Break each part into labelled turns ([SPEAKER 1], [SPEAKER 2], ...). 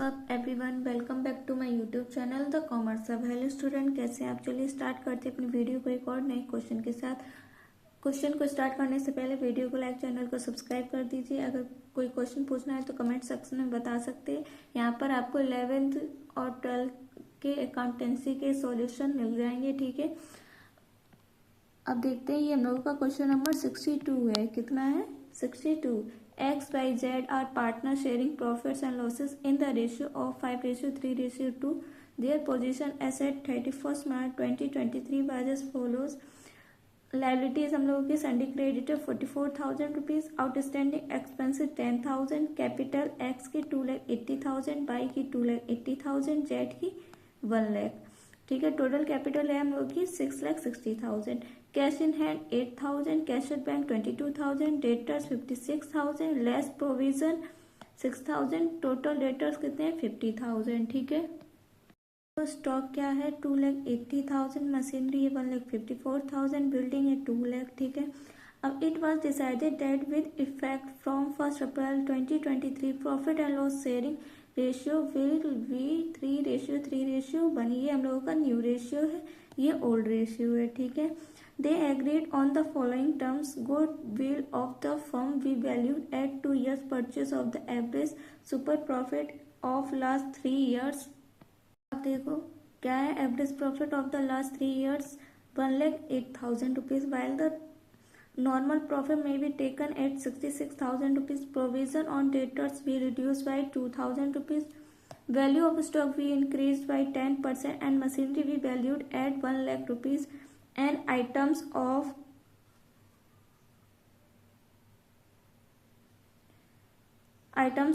[SPEAKER 1] अब everyone welcome back to my YouTube channel the commerce अब। Hello student, कैसे आप? चलिए स्टार्ट करते हैं अपनी वीडियो को एक और नए क्वेश्चन के साथ। क्वेश्चन को स्टार्ट करने से पहले वीडियो को लाइक, चैनल को सब्सक्राइब कर दीजिए। अगर कोई क्वेश्चन पूछना है तो कमेंट सेक्शन में बता सकते हैं। यहाँ पर आपको 11th और 12th के अकाउंटेंसी के सॉल्यूशन मिल जाएंगे, ठीक है। अब देखते हैं, ये हम लोगों का क्वेश्चन नंबर 62 है। कितना है? 62। X, Y, Z are partners sharing profits and losses in the ratio of 5:3:2. Their position as at 31st March 2023 was as follows. Liabilities हम लोगों की Sunday creditor 44,000 rupees, outstanding expensive 10,000, capital x की 2,80,000, Y की 2,80,000, Z की 1 लाख। ठीक है, total capital है हम लोग की 6,60,000। Cash in hand 8,000, cash at bank 22,000, debtors 56,000, less provision 6,000, total debtors कितने हैं? 50,000। ठीक है, तो स्टॉक क्या है? 2,80,000, मशीनरी है 1,54,000, बिल्डिंग है 2 लाख। ठीक है, अब it was decided that with effect from 1 April 2023 profit and loss sharing ratio will be 3:3:1। ये हम लोगों का न्यू रेशियो है, ये ओल्ड रेशियो है। ठीक है, they agreed on the following terms. Goodwill of the firm we valued at 2 years purchase of the average super profit of last 3 years। अब देखो क्या है average profit of the last 3 years? 1,08,000 rupees, while the normal profit may be taken at 66,000 rupees. Provision on debtors we reduced by 2,000 rupees. Value of stock we increased by 10% and machinery we valued at 1 lakh rupees. And items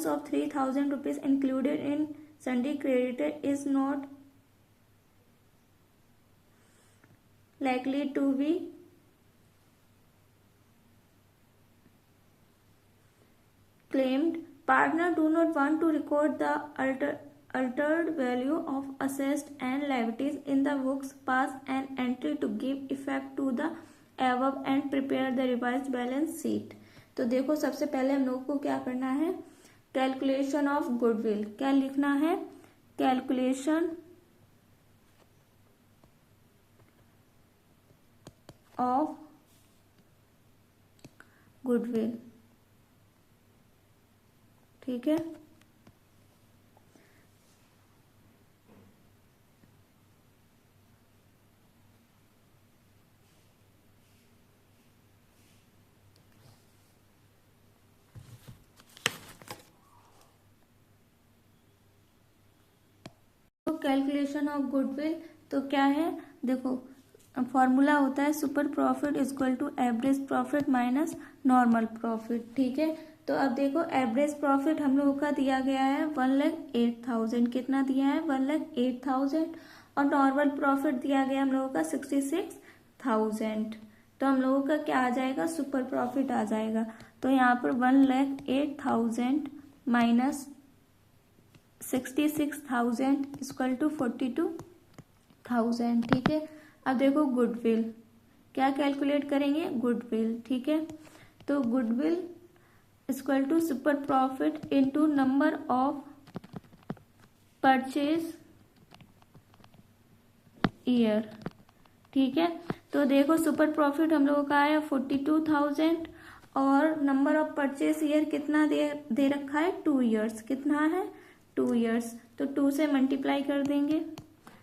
[SPEAKER 1] of 3,000 rupees included in sundry creditor is not likely to be claimed. Partner do not want to record the altered value of assets and liabilities in the books. Pass an entry to give effect to the above and prepare the revised balance sheet. तो देखो, सबसे पहले हम लोग को क्या करना है? Calculation of goodwill. क्या लिखना है? Calculation of goodwill. ठीक है, तो कैलकुलेशन ऑफ गुडविल तो क्या है? देखो, फॉर्मूला होता है super profit equal to average profit minus normal profit. ठीक है, तो अब देखो एवरेज प्रॉफिट हम लोगों का दिया गया है 1,08,000। कितना दिया है? 1,08,000। और नॉर्मल प्रॉफिट दिया गया हम लोगों का 66,000। तो हम लोगों का क्या आ जाएगा? सुपर प्रॉफिट आ जाएगा। तो यहाँ पर 1,08,000 माइनस 66,000 इक्वल टू 42,000। ठीक है, अब देखो गुडविल क्या कैलकुलेट करेंगे? गुडविल। ठीक है, तो goodwill equal to super profit into number of purchase year. ठीक है, तो देखो सुपर प्रॉफिट हम लोगों का आया 42,000 और नंबर ऑफ परचेज ईयर कितना दे रखा है? 2 years। कितना है? 2 years। तो 2 से मल्टीप्लाई कर देंगे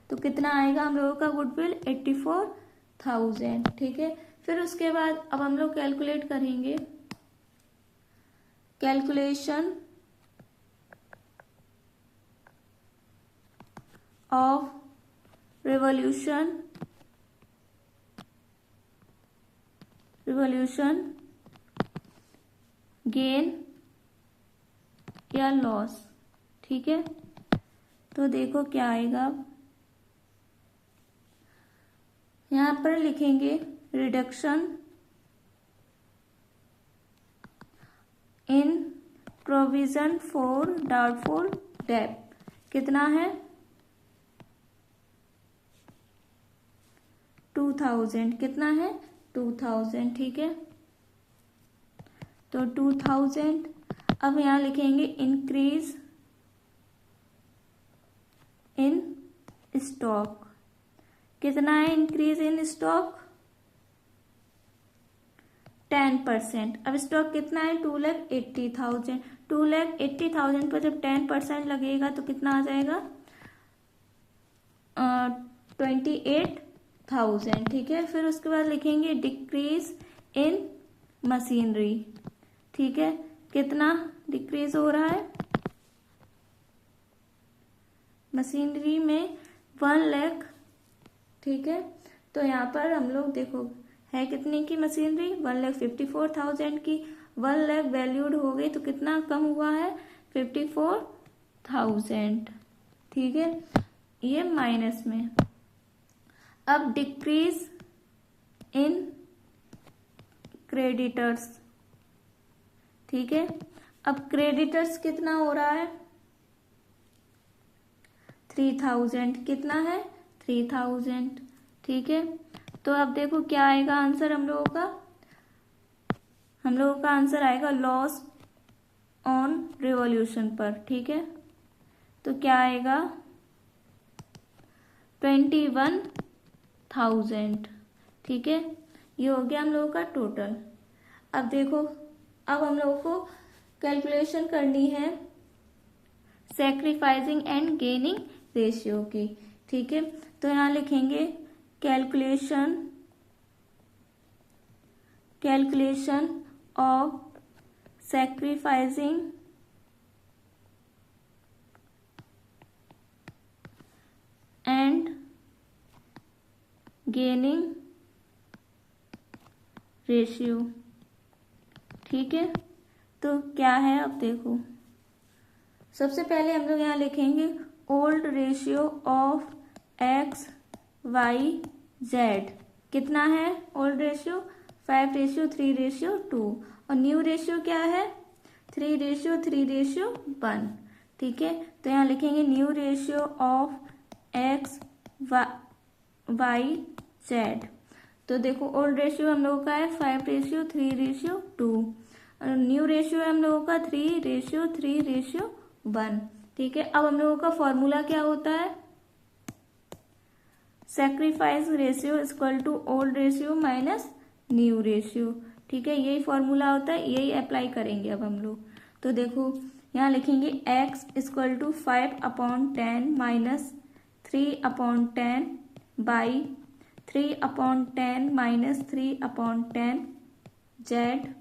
[SPEAKER 1] तो कितना आएगा हम लोगों का गुडविल? 84,000। ठीक है, फिर उसके बाद अब हम लोग कैलकुलेट करेंगे कैलकुलेशन ऑफ रिवॉल्यूशन गेन या लॉस। ठीक है, तो देखो क्या आएगा, यहां पर लिखेंगे reduction in provision for doubtful debt. कितना है? 2,000। कितना है? 2,000। ठीक है, तो 2,000। अब यहाँ लिखेंगे इंक्रीज स्टॉक, कितना है इंक्रीज इन स्टॉक? 10%। अब स्टॉक कितना है? 2,80,000। 2,80,000 पर जब 10% लगेगा तो कितना आ जाएगा? 28,000। ठीक है, फिर उसके बाद लिखेंगे डिक्रीज इन मशीनरी। ठीक है, कितना डिक्रीज हो रहा है मशीनरी में? 1 लाख। ठीक है, तो यहाँ पर हम लोग देखो है कितने की मशीनरी? 1,54,000 की। 1 लाख वैल्यूड हो गई तो कितना कम हुआ है? 54,000। ठीक है, ये माइनस में। अब डिक्रीज इन क्रेडिटर्स। ठीक है, अब क्रेडिटर्स कितना हो रहा है? 3,000। कितना है? 3,000। ठीक है, तो अब देखो क्या आएगा आंसर हम लोगों का? हम लोगों का आंसर आएगा लॉस ऑन रिवॉल्यूशन पर। ठीक है, तो क्या आएगा? 21,000। ठीक है, ये हो गया हम लोगों का टोटल। अब देखो, अब हम लोगों को कैलकुलेशन करनी है सैक्रिफाइसिंग एंड गेनिंग रेशियो की। ठीक है, तो यहाँ लिखेंगे calculation of sacrificing and gaining ratio. ठीक है, तो क्या है अब देखो, सबसे पहले हम लोग यहाँ लिखेंगे old ratio of X Y Z. कितना है ओल्ड रेशियो? 5:3:2। और न्यू रेशियो क्या है? 3:3:1। ठीक है, तो यहाँ लिखेंगे new ratio of X Y Z. तो देखो ओल्ड रेशियो हम लोगों का है 5:3:2 और न्यू रेशियो है हम लोगों का 3:3:1। ठीक है, अब हम लोगों का फॉर्मूला क्या होता है? Sacrifice ratio equal to old ratio minus new ratio. ठीक है, यही फॉर्मूला होता है, यही अप्लाई करेंगे अब हम लोग। तो देखो यहाँ लिखेंगे x equal to 5/10 minus 3/10 Y 3/10 minus 3/10 Z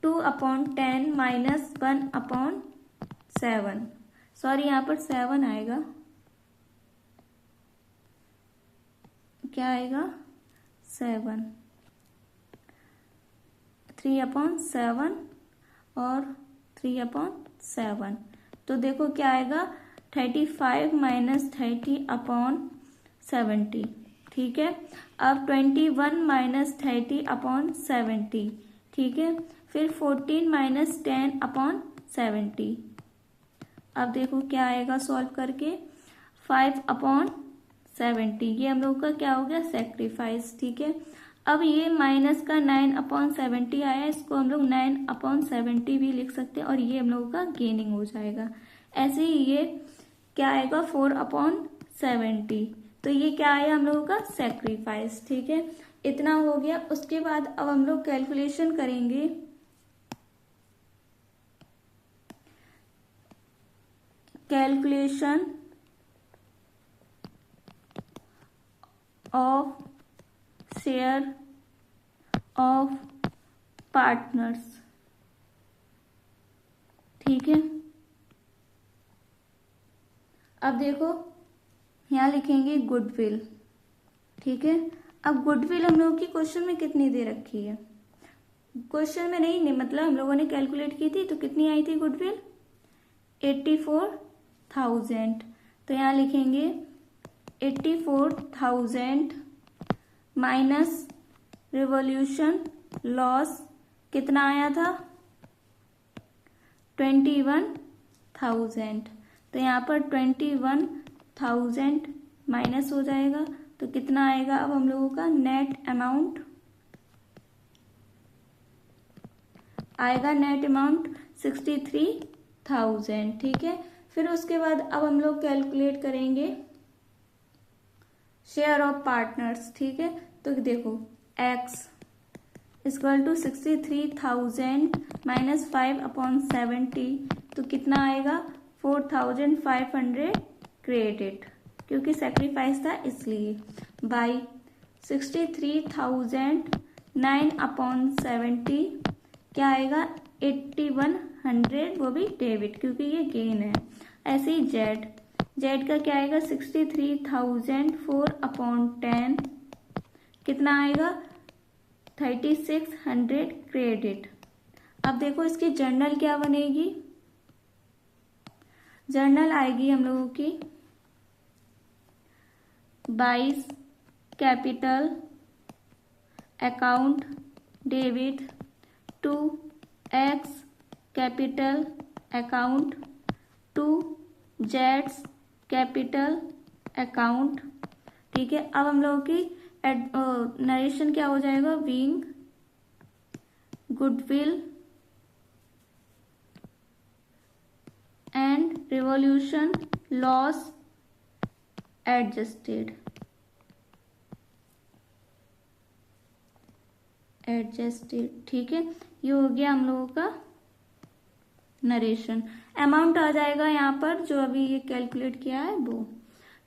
[SPEAKER 1] 2/10 minus 1/7। Sorry, यहाँ पर 7 आएगा, क्या आएगा? 7। 3/7 और 3/7। तो देखो क्या आएगा? 35 माइनस 30/70। ठीक है, अब 21 माइनस 30/70। ठीक है, फिर 14 माइनस 10/70। अब देखो क्या आएगा सॉल्व करके? 5/70। ये हम लोग का क्या हो गया? सैक्रिफाइस। ठीक है, अब ये माइनस का 9/70 आया, इसको हम लोग 9/70 भी लिख सकते हैं और ये हम लोगों का गेनिंग हो जाएगा। ऐसे ही ये क्या आएगा? 4/70। तो ये क्या आया हम लोगों का? सैक्रिफाइस। ठीक है, इतना हो गया। उसके बाद अब हम लोग कैलकुलेशन करेंगे calculation of share of partners. ठीक है, अब देखो यहाँ लिखेंगे गुडविल। ठीक है, अब गुडविल हम लोगों की क्वेश्चन में कितनी दे रखी है? क्वेश्चन में नहीं, मतलब हम लोगों ने कैलकुलेट की थी तो कितनी आई थी गुडविल? 84,000। तो यहाँ लिखेंगे 84,000 माइनस रिवॉल्यूशन लॉस कितना आया था? 21,000। तो यहाँ पर 21,000 माइनस हो जाएगा तो कितना आएगा अब हम लोगों का? नेट अमाउंट आएगा, नेट अमाउंट 63,000। ठीक है, फिर उसके बाद अब हम लोग कैलकुलेट करेंगे शेयर ऑफ पार्टनर्स। ठीक है, तो देखो x इक्वल टू 63,000 माइनस 5/70, तो कितना आएगा 4,500 क्रेडिट, क्योंकि सेक्रीफाइस था इसलिए, बाई 63,000 9/70 क्या आएगा 8,100, वो भी डेबिट क्योंकि ये गेन है। ऐसे ही जेड का क्या आएगा 63,000 4/10 कितना आएगा 3,600 क्रेडिट। अब देखो इसकी जर्नल क्या बनेगी, जर्नल आएगी हम लोगों की 22 capital account debit 2x capital account 2z capital account. ठीक है, अब हम लोगों की नरेशन क्या हो जाएगा, being goodwill and revolution loss adjusted ठीक है, ये हो गया हम लोगों का नरेशन। अमाउंट आ जाएगा यहाँ पर जो अभी ये कैलकुलेट किया है वो,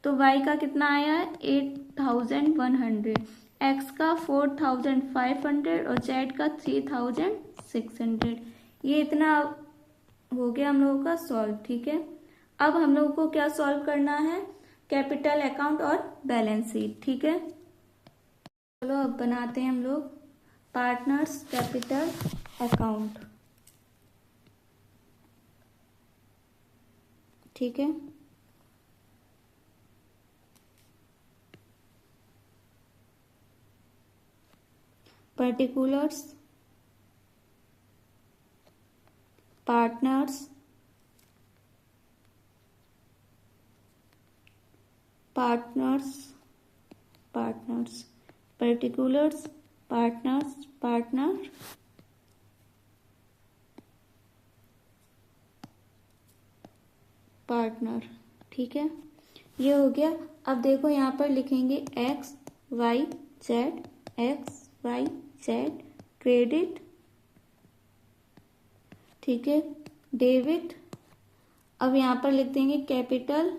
[SPEAKER 1] तो y का कितना आया है 8,100, x का 4,500 और z का 3,600। ये इतना हो गया हम लोगों का सॉल्व। ठीक है, अब हम लोगों को क्या सॉल्व करना है, कैपिटल अकाउंट और बैलेंस शीट। ठीक है, चलो अब बनाते हैं हम लोग पार्टनर्स कैपिटल अकाउंट। ठीक है, पर्टिकुलर्स पार्टनर्स पर्टिकुलर्स पार्टनर। ठीक है, ये हो गया। अब देखो यहाँ पर लिखेंगे x y z क्रेडिट। ठीक है, डेबिट। अब यहाँ पर लिख देंगे कैपिटल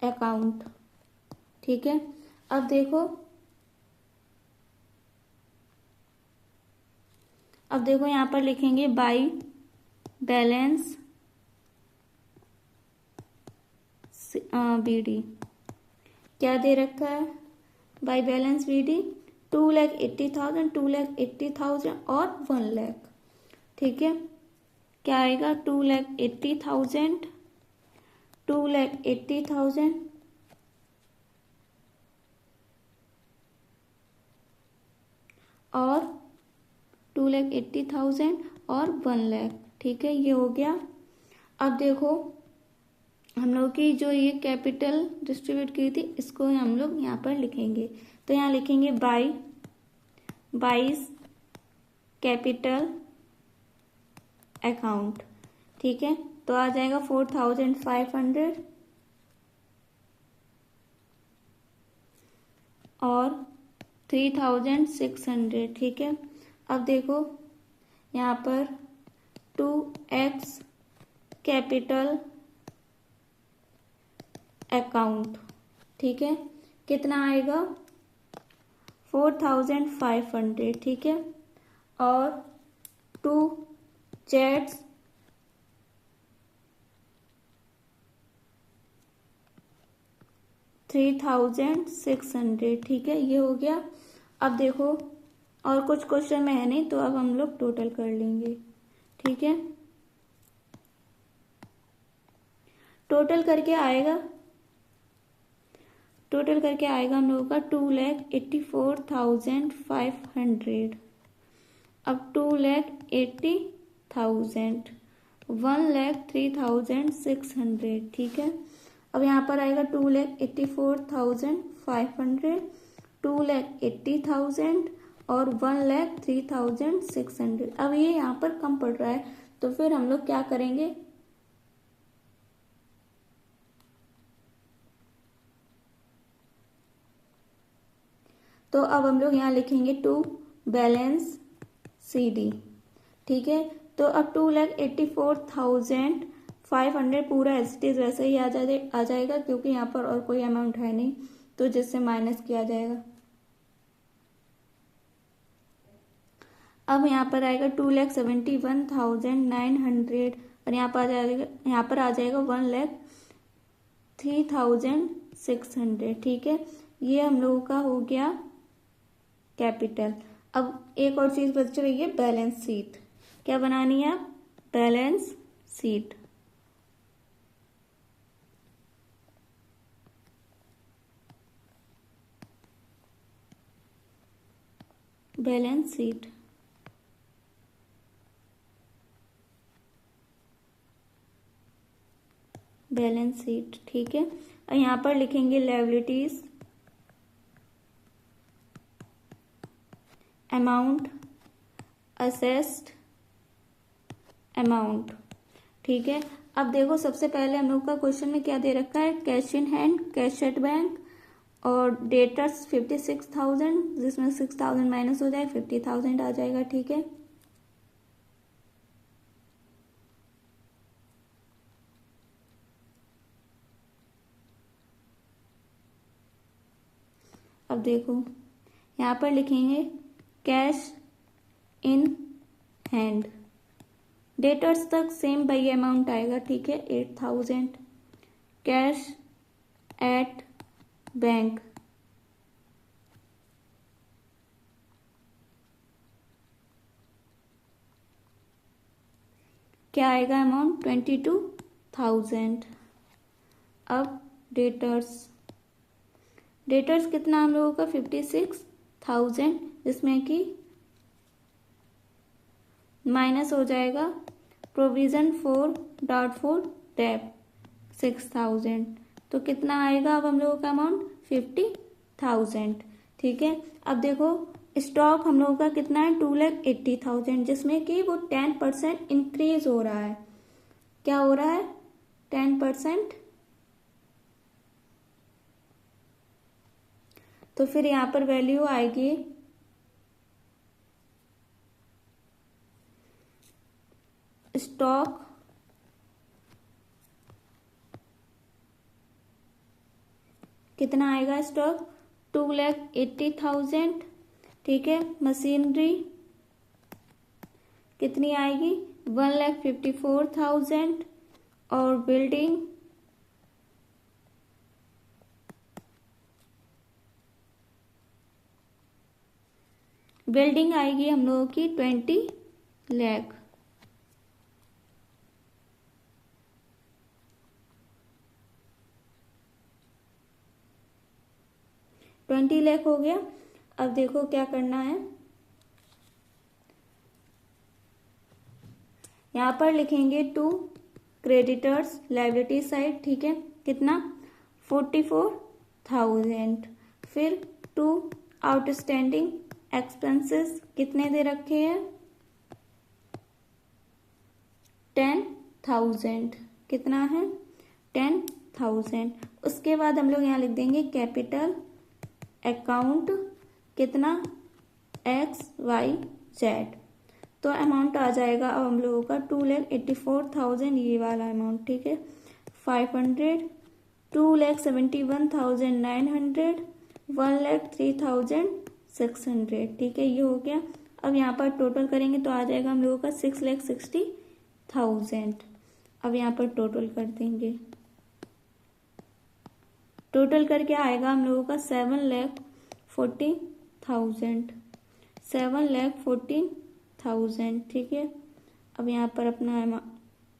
[SPEAKER 1] अकाउंट। ठीक है, अब देखो यहाँ पर लिखेंगे बाई बैलेंस BD। क्या दे रखा है बाई बैलेंस BD 2,80,000 2,80,000 और 1 लाख। ठीक है, क्या आएगा 2,80,000 2,80,000 और 2,80,000 और 1 लाख। ठीक है, ये हो गया। अब देखो हम लोग की जो ये कैपिटल डिस्ट्रीब्यूट की थी इसको हम लोग यहाँ पर लिखेंगे, तो यहाँ लिखेंगे बाई 22 कैपिटल अकाउंट। ठीक है, तो आ जाएगा 4,500 और 3,600। ठीक है, अब देखो यहाँ पर 2x कैपिटल अकाउंट। ठीक है, कितना आएगा 4,500। ठीक है, और 2z 3,600। ठीक है, ये हो गया। अब देखो और कुछ क्वेश्चन में है नहीं, तो अब हम लोग टोटल कर लेंगे। ठीक है, टोटल करके आएगा हम लोगों का 2,84,500। अब 2,80,000 1,03,600। ठीक है, अब यहाँ पर आएगा 2,84,500 2,80,000 और 1,03,600। अब ये यहाँ पर कम पड़ रहा है, तो फिर हम लोग क्या करेंगे तो अब हम लोग यहाँ लिखेंगे टू बैलेंस CD, ठीक है। तो अब 2,84,500 पूरा एज इट इज वैसे ही आ जाएगा, क्योंकि यहाँ पर और कोई अमाउंट है नहीं, तो जिससे माइनस किया जाएगा। अब यहाँ पर आएगा 2,71,900 और यहाँ पर आ जाएगा 1,03,600, ठीक है। ये हम लोगों का हो गया कैपिटल। अब एक और चीज बच रही है, बैलेंस शीट। क्या बनानी है? Balance sheet. Balance sheet, balance sheet, ठीक है। और यहाँ पर लिखेंगे लायबिलिटीज, अमाउंट, असेस्ड अमाउंट, ठीक है। अब देखो सबसे पहले हम लोग का क्वेश्चन में क्या दे रखा है, cash in hand, cash at bank और डेटर्स 56,000, जिसमें 6,000 माइनस हो जाए 50,000 आ जाएगा, ठीक है। अब देखो यहाँ पर लिखेंगे कैश इन हैंड, डेटर्स तक सेम बाई अमाउंट आएगा, ठीक है, 8,000। कैश एट बैंक, क्या आएगा अमाउंट, 22,000। अब डेटर्स, डेटर्स कितना हम लोगों का 56,000, जिसमें कि माइनस हो जाएगा प्रोविजन फॉर डाउटफुल डेट 6,000, तो कितना आएगा अब हम लोगों का अमाउंट 50,000, ठीक है। अब देखो स्टॉक हम लोगों का कितना है 2,80,000, जिसमें कि वो 10% इंक्रीज हो रहा है। क्या हो रहा है? 10%। तो फिर यहाँ पर वैल्यू आएगी स्टॉक कितना आएगा, स्टॉक 2,80,000, ठीक है। मशीनरी कितनी आएगी 1,54,000 और बिल्डिंग आएगी हम लोगों की 20 लाख। हो गया। अब देखो क्या करना है, यहां पर लिखेंगे टू क्रेडिटर्स लायबिलिटी साइड, ठीक है, कितना 44,000। फिर टू आउटस्टैंडिंग एक्सपेंसेस कितने दे रखे हैं 10,000, कितना है 10,000। उसके बाद हम लोग यहाँ लिख देंगे कैपिटल अकाउंट कितना XYZ, तो अमाउंट आ जाएगा अब हम लोगों का 2,84,000 ये वाला अमाउंट, ठीक है। 500, 2,71,900, 1,03,600, ठीक है, ये हो गया। अब यहाँ पर टोटल करेंगे तो आ जाएगा हम लोगों का 6,60,000। अब यहाँ पर टोटल कर देंगे, टोटल करके आएगा हम लोगों का 7,40,000, 7,40,000, ठीक है। अब यहाँ पर अपना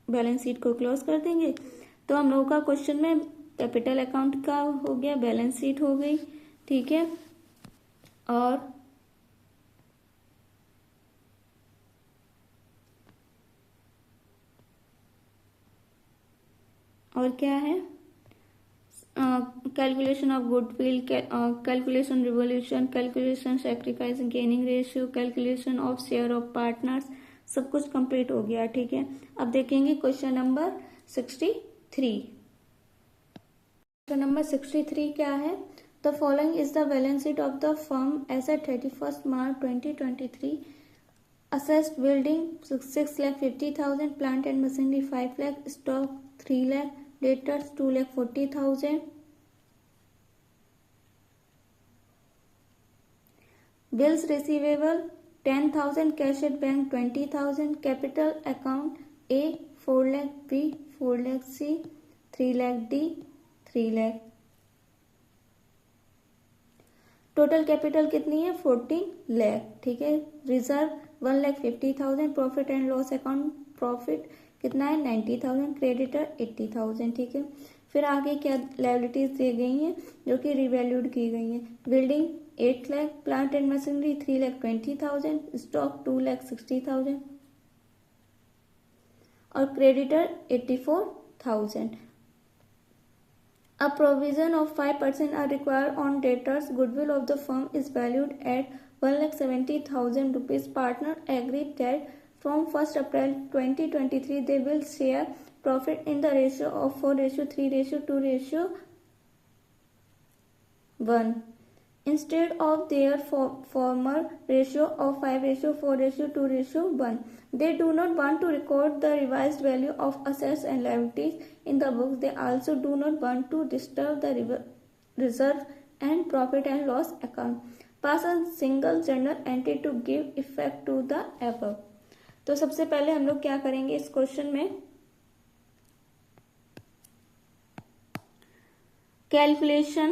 [SPEAKER 1] बैलेंस शीट को क्लोज कर देंगे। तो हम लोगों का क्वेश्चन में कैपिटल अकाउंट का हो गया, बैलेंस शीट हो गई, ठीक है। और क्या है, calculation of goodwill, calculation revolution, calculation sacrifice gaining ratio, calculation of share of partners, सब कुछ कंप्लीट हो गया, ठीक है। अब देखेंगे क्वेश्चन नंबर 63। क्वेश्चन नंबर 63 क्या है, The following is the balance sheet of the firm as at 31st March 2023. Assessed building 6,50,000, plant and machinery 5 lakh, stock 3 lakh, debtors 2,40,000, bills receivable 10,000, cash at bank 20,000, capital account A 4 lakh, B 4 lakh, C 3 lakh, D 3 lakh. Total capital कितनी है 14 लाख. ठीक है. Reserve 1,50,000. Profit and loss account profit कितना है 90,000. Creditor 80,000. ठीक है. फिर आगे क्या लायबिलिटीज दी गई हैं जो कि रिवैल्यूड की गई हैं. Building 8 lakh, plant and machinery 3,20,000, stock 2,60,000 और creditor 84,000. A provision of 5% are required on debtors. Goodwill of the firm is valued at 1,70,000 rupees. Partner agreed that from 1st April 2023 they will share profit in the ratio of 4:3:2:1 instead of their former ratio of 5:4:2:1. They do not want to record the revised value of assets and liabilities in the books. They also do not want to disturb the reserve and profit and loss account. Pass a single journal entry to give effect to the above. तो सबसे पहले हम लोग क्या करेंगे इस question में calculation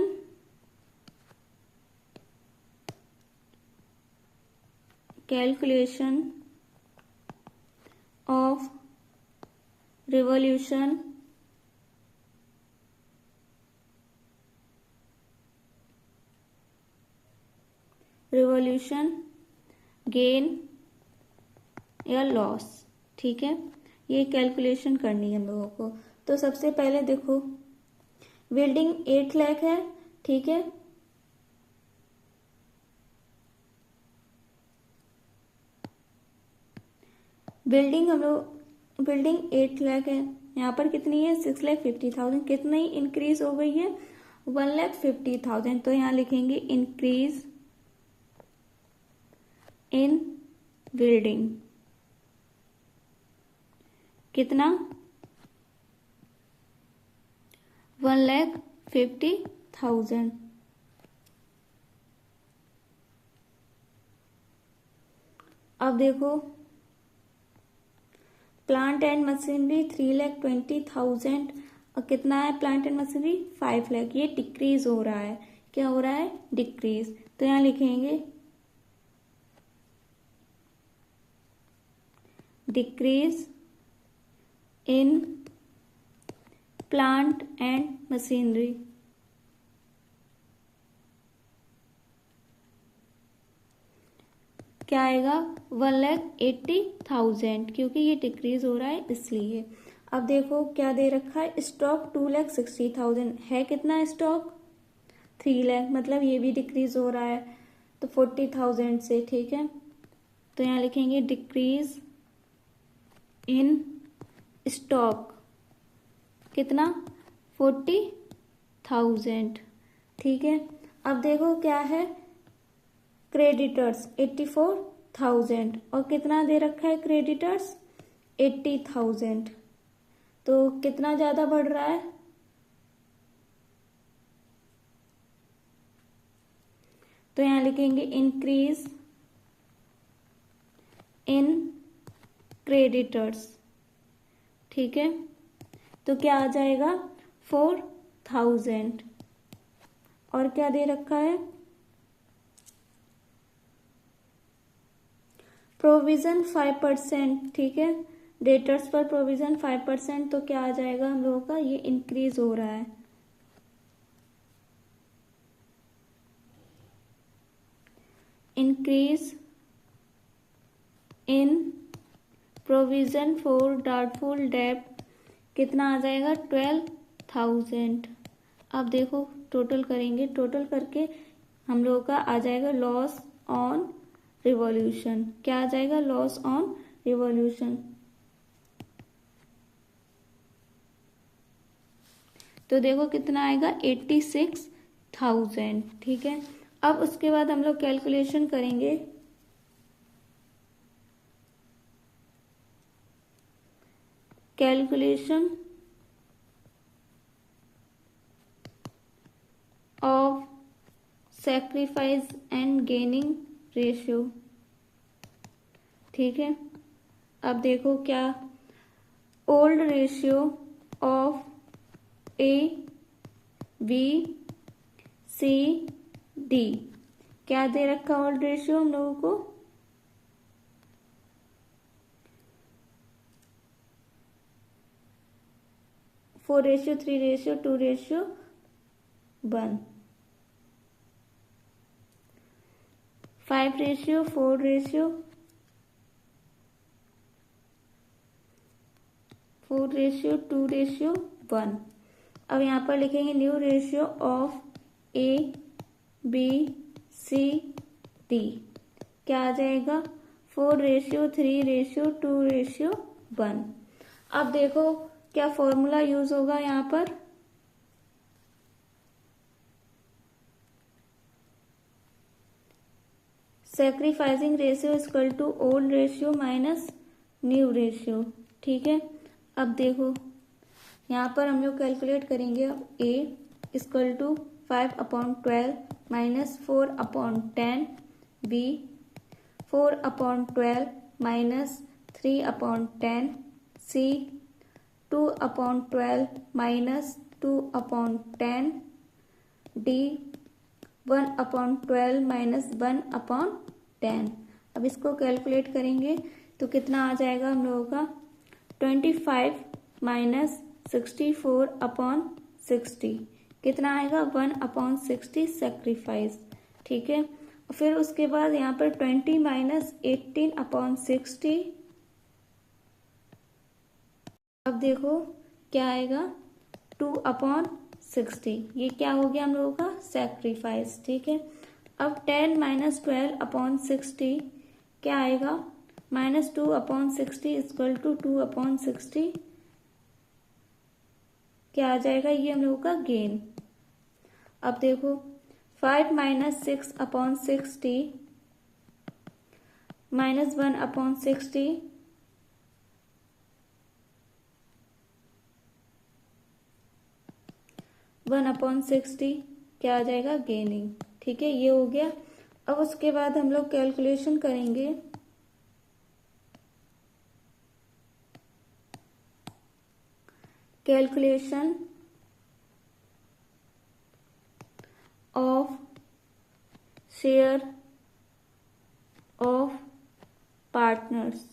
[SPEAKER 1] of revolution gain या लॉस. ठीक है. ये कैलकुलेशन करनी है हम लोगों को. तो सबसे पहले देखो बिल्डिंग 8 लाख है. ठीक है. बिल्डिंग 8 लाख है. यहाँ पर कितनी है 6,50,000. कितनी इंक्रीज हो गई है 1,50,000. तो यहाँ लिखेंगे इंक्रीज इन बिल्डिंग कितना 1,50,000. अब देखो प्लांट एंड मशीनरी 3,20,000 और कितना है प्लांट एंड मशीनरी 5 लाख. ये डिक्रीज हो रहा है. क्या हो रहा है डिक्रीज. तो यहां लिखेंगे decrease in plant and machinery. क्या आएगा 1,80,000 क्योंकि ये डिक्रीज हो रहा है इसलिए. अब देखो क्या दे रखा है स्टॉक 2,60,000 है. कितना स्टॉक 3 लाख मतलब ये भी डिक्रीज हो रहा है तो 40,000 से. ठीक है. तो यहाँ लिखेंगे डिक्रीज इन स्टॉक कितना 40,000. ठीक है. अब देखो क्या है क्रेडिटर्स 84,000 और कितना दे रखा है क्रेडिटर्स 80,000. तो कितना ज्यादा बढ़ रहा है तो यहां लिखेंगे इंक्रीज इन क्रेडिटर्स. ठीक है. तो क्या आ जाएगा 4,000 और क्या दे रखा है प्रोविजन 5%. ठीक है. डेटर्स पर प्रोविजन 5%. तो क्या आ जाएगा हम लोगों का ये इंक्रीज हो रहा है. Increase in provision for doubtful debt कितना आ जाएगा 12,000. अब देखो टोटल करेंगे. टोटल करके हम लोगों का आ जाएगा लॉस ऑन रिवॉल्यूशन. क्या आ जाएगा लॉस ऑन रिवॉल्यूशन. तो देखो कितना आएगा 86,000. 1000, ठीक है। अब उसके बाद हम लोग कैलकुलेशन करेंगे calculation of sacrifice and gaining ratio, ठीक है। अब देखो क्या, old ratio of A B C D, क्या दे रखा ओल्ड रेशियो हम लोगों को, 4:3:2:1, 5:4:2:1। अब यहाँ पर लिखेंगे new ratio of A B C D, क्या आ जाएगा 4:3:2:1। अब देखो क्या फॉर्मूला यूज होगा यहाँ पर, sacrificing ratio equal to old ratio minus new ratio, ठीक है। अब देखो यहाँ पर हम लोग कैलकुलेट करेंगे, A equal to 5/12 minus 4/10, B 4/12 minus 3/10, C 2/12 minus 2/10, D 1/12 minus 1/10। अब इसको कैलकुलेट करेंगे तो कितना आ जाएगा हम लोगों का, 25 माइनस 64/60, कितना आएगा 1/60 सेक्रीफाइस, ठीक है। फिर उसके बाद यहाँ पर 20 माइनस 18/60, अब देखो क्या आएगा 2/60, ये क्या हो गया हम लोगों का सेक्रीफाइस, ठीक है। अब 10 माइनस 12/60 क्या आएगा, माइनस 2/60 इक्वल टू 2/60, क्या आ जाएगा ये हम लोगों का गेन। अब देखो 5 माइनस 6/60 माइनस 1/60, क्या आ जाएगा गेनिंग, ठीक है, ये हो गया। अब उसके बाद हम लोग कैलकुलेशन करेंगे calculation of share of partners,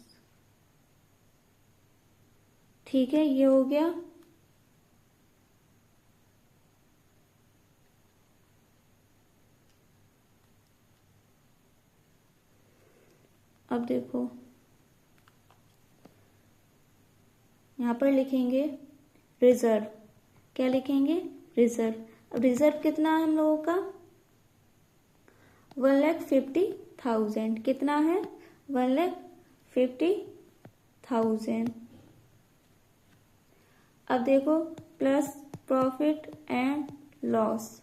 [SPEAKER 1] ठीक है, ये हो गया। अब देखो यहाँ पर लिखेंगे रिजर्व, क्या लिखेंगे रिजर्व। अब रिजर्व कितना है हम लोगों का 1,50,000, कितना है 1,50,000। अब देखो plus profit and loss,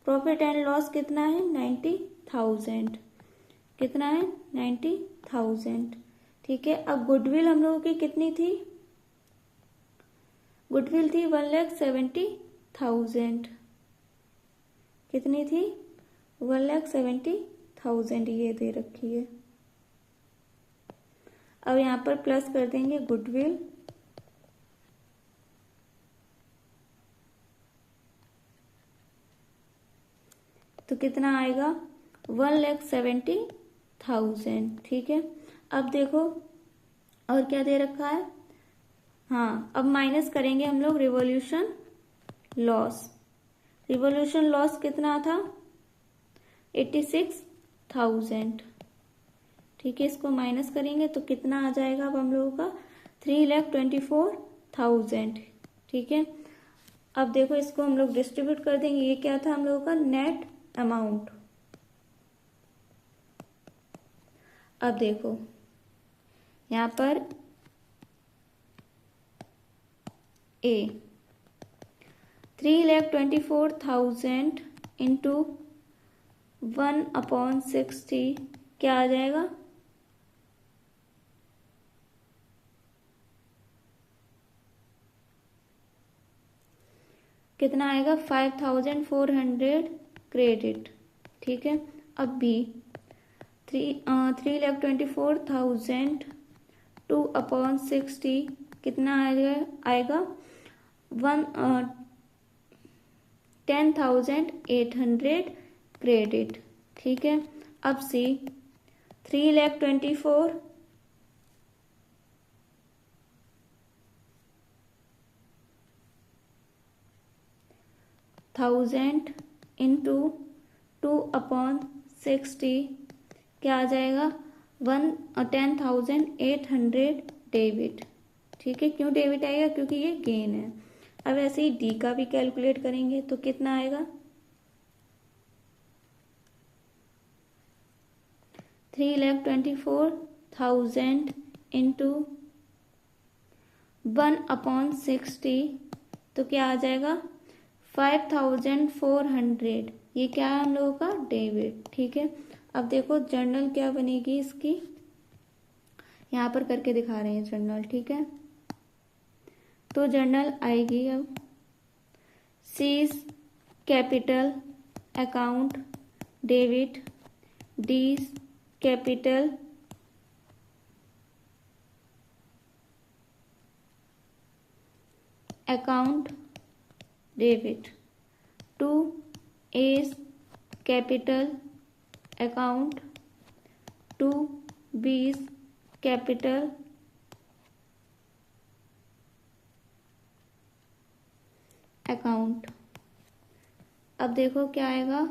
[SPEAKER 1] profit and loss कितना है 90,000, कितना है 90,000, ठीक है। अब गुडविल हम लोगों की कितनी थी, गुडविल थी 1,70,000, कितनी थी 1,70,000, ये दे रखी है। अब यहाँ पर प्लस कर देंगे गुडविल, तो कितना आएगा 1,70,000, ठीक है। अब देखो और क्या दे रखा है, हाँ अब माइनस करेंगे हम लोग रिवॉल्यूशन लॉस, रिवॉल्यूशन लॉस कितना था 86,000, ठीक है। इसको माइनस करेंगे तो कितना आ जाएगा अब हम लोगों का 3,24,000, ठीक है। अब देखो इसको हम लोग डिस्ट्रीब्यूट कर देंगे, ये क्या था हम लोगों का नेट अमाउंट। अब देखो यहाँ पर ए 3,24,000 इंटू 1/60 क्या आ जाएगा, कितना आएगा 5400 क्रेडिट। ठीक है, अब बी 3,24,000 2/60 कितना आएगा 10,800 क्रेडिट। ठीक है, अब सी 3,24,000 इंटू 2/60 क्या आ जाएगा 10,800 डेबिट। ठीक है, क्यों डेबिट आएगा, क्योंकि ये गेन है। अब ऐसे ही डी का भी कैलकुलेट करेंगे तो कितना आएगा 3,24,000 इंटू 1/60 तो क्या आ जाएगा 5,400। ये क्या है हम लोगों का डेबिट। ठीक है, अब देखो जर्नल क्या बनेगी इसकी, यहाँ पर करके दिखा रहे हैं जर्नल। ठीक है, तो जर्नल आएगी अब C's capital account debit, D's capital account debit, to A's capital account, to B's capital account. अब देखो क्या आएगा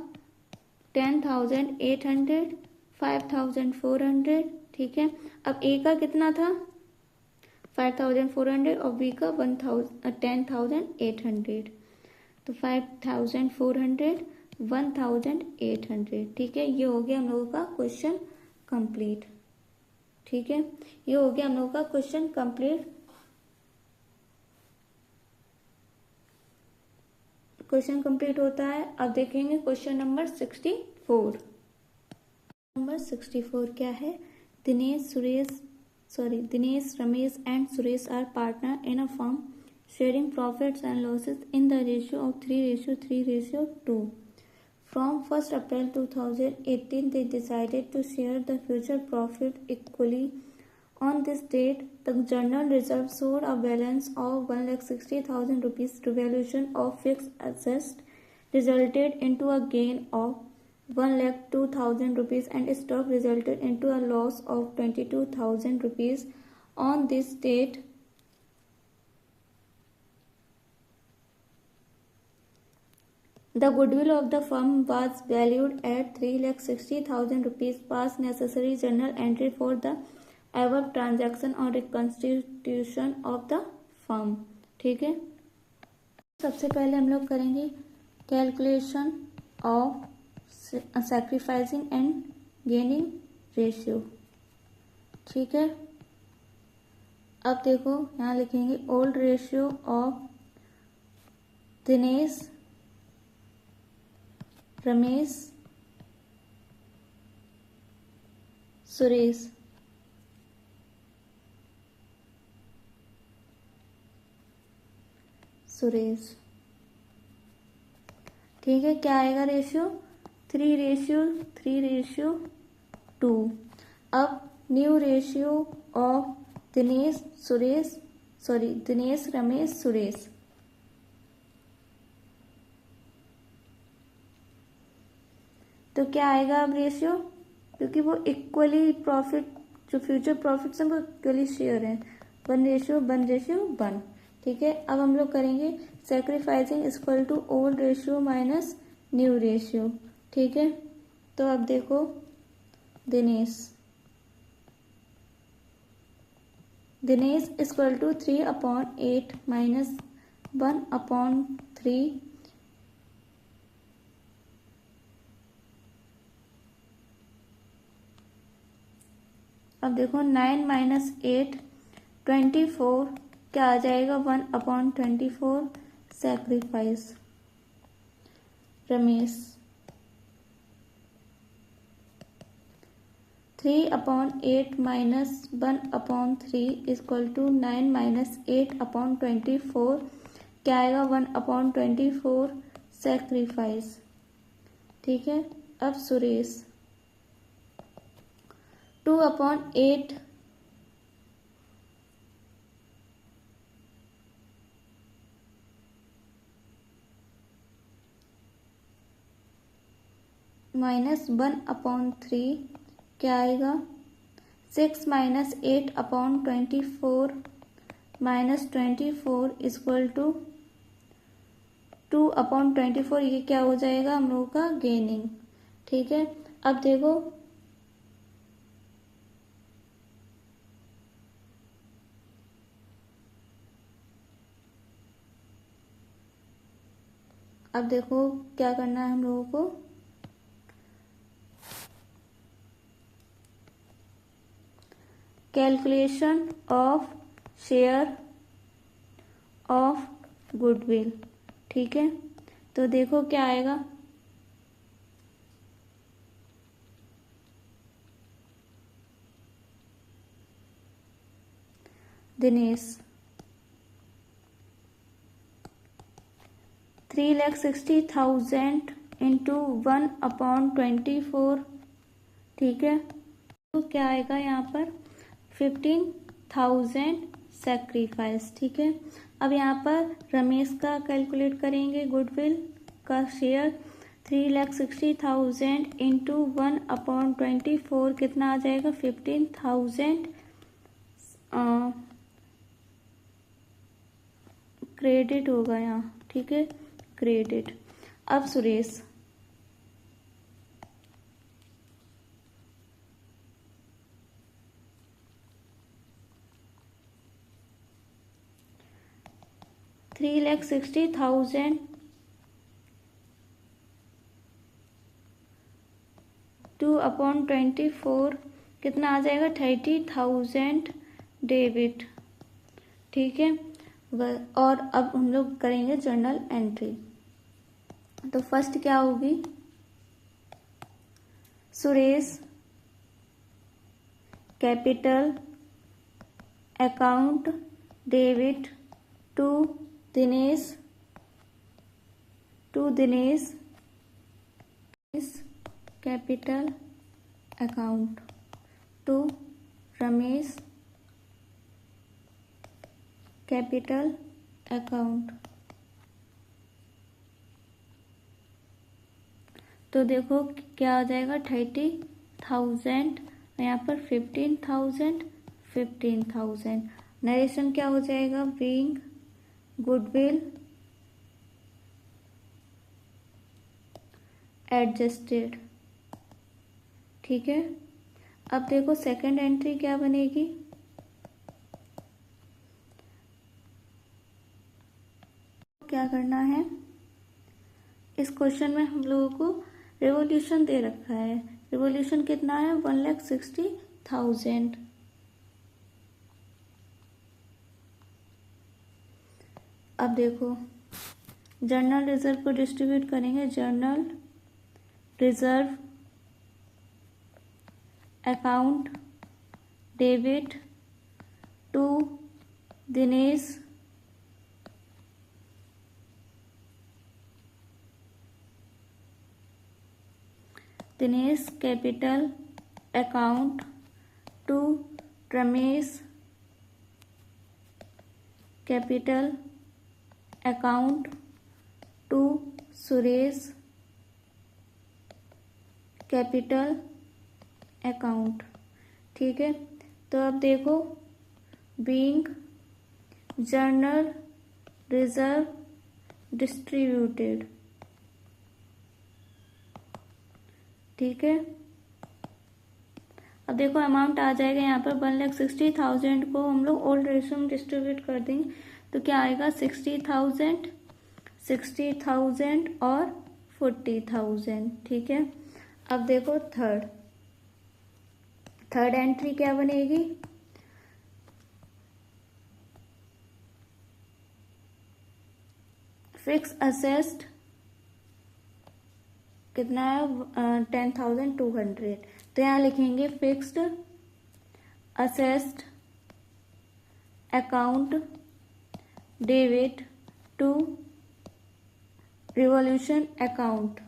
[SPEAKER 1] 10,800 5,400। ठीक है, अब ए का कितना था 5,400 और बी का 10,800, तो 5,400 1,800। ठीक है, ये हो गया हम लोगों का क्वेश्चन कंप्लीट। ठीक है, ये हो गया हम लोगों का क्वेश्चन कंप्लीट। क्वेश्चन कंप्लीट होता है। अब देखेंगे क्वेश्चन नंबर 64। नंबर 64 क्या है, Dinesh, Ramesh and Suresh are partner in a firm sharing profits and losses in the ratio of 3:3:2. From 1st April 2018, they decided to share the future profit equally. On this date, the journal reserve showed a balance of 1,60,000 rupees. Revaluation of fixed assets resulted into a gain of 1,02,000 rupees and stock resulted into a loss of 22,000 rupees. On this date, the goodwill of the firm was valued at 3,60,000 rupees. Pass necessary journal entry for the above transaction on reconstitution of the firm. ठीक है, सबसे पहले हम लोग करेंगे calculation of sacrificing and gaining ratio. ठीक है, अब देखो यहाँ लिखेंगे old ratio of Dinesh, Ramesh, Suresh. ठीक है, क्या आएगा रेशियो 3:3:2। अब new ratio of Dinesh, Ramesh, Suresh. तो क्या आएगा अब रेशियो, क्योंकि वो इक्वली प्रॉफिट, जो फ्यूचर प्रॉफिट्स हैं वो इक्वली शेयर हैं, 1:1:1। ठीक है, अब हम लोग करेंगे sacrificing equal to old ratio minus new ratio. ठीक है, तो अब देखो दिनेश इक्वल टू 3/8 माइनस 1/3 अब देखो 9 माइनस 8 24 क्या आ जाएगा 1/24 sacrifice Ramesh. 3/8 minus 1/3 equal to 9 minus 8/24 क्या आएगा 1/24 सेक्रीफाइस। ठीक है। अब सुरेश 2/8 माइनस 1/3 क्या आएगा 6 माइनस 8/24 माइनस 24 इक्वल टू 2/24। ये क्या हो जाएगा हम लोगों का गेनिंग। ठीक है। अब देखो क्या करना है हम लोगों को। Calculation of share of goodwill. ठीक है। तो देखो क्या आएगा दिनेश 3,60,000 इंटू 1/24। ठीक है। तो क्या आएगा यहाँ पर 15,000 सेक्रीफाइस। ठीक है। अब यहाँ पर रमेश का कैलकुलेट करेंगे गुडविल का शेयर 3,60,000 इंटू 1/24 कितना आ जाएगा 15,000 क्रेडिट होगा यहाँ। ठीक है। क्रेडिट। अब सुरेश 3,60,000 2/24 कितना आ जाएगा 30,000 डेबिट। ठीक है। और अब हम लोग करेंगे जर्नल एंट्री। तो फर्स्ट क्या होगी Suresh capital account debit to Dinesh capital account to Ramesh capital account. तो देखो क्या आ जाएगा 30,000 यहाँ पर 15,000। नरेशन क्या हो जाएगा बीइंग गुडविल एडजस्टेड। ठीक है। अब देखो सेकंड एंट्री क्या बनेगी क्या करना है। इस क्वेश्चन में हम लोगों को रिवोल्यूशन दे रखा है। रिवोल्यूशन कितना है 1,60,000। अब देखो जर्नल रिजर्व को डिस्ट्रीब्यूट करेंगे। General reserve account debit to Dinesh capital account to Ramesh capital account to Suresh capital account. ठीक है। तो अब देखो बीइंग जर्नल रिजर्व डिस्ट्रीब्यूटेड। ठीक है। अब देखो अमाउंट आ जाएगा यहाँ पर 1,60,000 को हम लोग ओल्ड रेशियो में डिस्ट्रीब्यूट कर देंगे। तो क्या आएगा 60,000 और 40,000। ठीक है। अब देखो थर्ड एंट्री क्या बनेगी फिक्स असेस्ट कितना है 10,200। तो यहाँ लिखेंगे fixed assets account debit to revaluation account.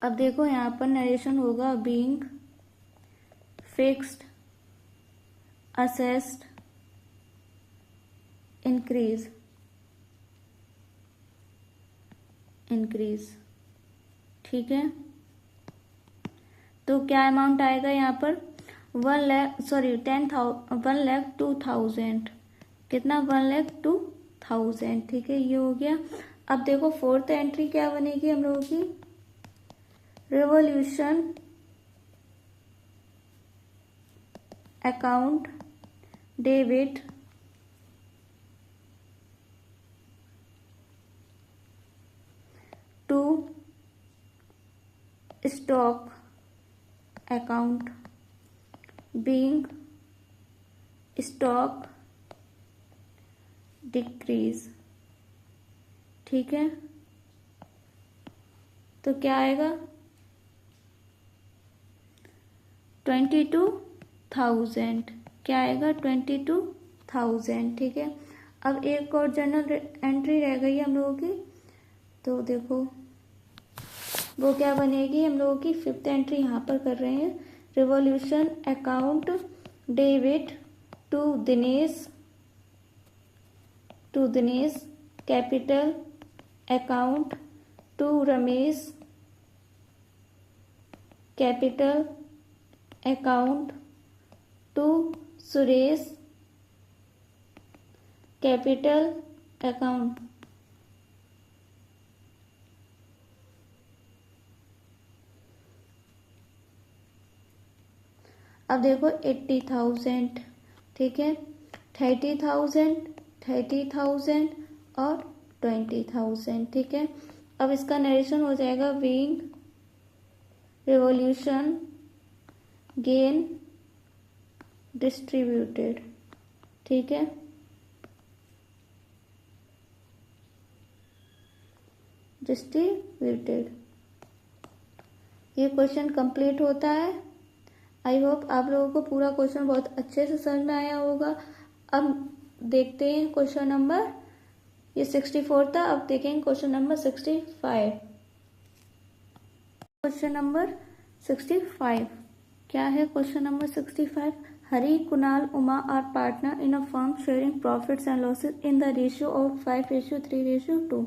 [SPEAKER 1] अब देखो यहाँ पर नरेशन होगा बीइंग फिक्स्ड असेस्ड इंक्रीज ठीक है। तो क्या अमाउंट आएगा यहाँ पर 1,02,000 कितना 1,02,000 ठीक है, ये हो गया। अब देखो फोर्थ एंट्री क्या बनेगी हम लोगों की, revaluation account debit to stock account being stock decrease ठीक है। तो क्या आएगा 22,000 क्या आएगा 22,000 ठीक है। अब एक और जनरल एंट्री रह गई हम लोगों की, तो देखो वो क्या बनेगी, हम लोगों की फिफ्थ एंट्री यहाँ पर कर रहे हैं, revaluation account debit to Dinesh capital account to Ramesh capital account to Suresh capital account. अब देखो 80,000 ठीक है, 30,000 और 20,000 ठीक है। अब इसका नरेशन हो जाएगा बीइंग रिवॉल्यूशन गेन डिस्ट्रीब्यूटेड ठीक है। डिस्ट्रीब्यूटेड, ये क्वेश्चन कंप्लीट होता है। आई होप आप लोगों को पूरा क्वेश्चन बहुत अच्छे से समझ में आया होगा। अब देखते हैं क्वेश्चन नंबर, ये 64 था, अब देखेंगे क्वेश्चन नंबर 65। क्वेश्चन नंबर 65 क्या है, question number 65, Hari, Kunal, Uma are partner in a firm sharing profits and losses in the ratio of 5:3:2।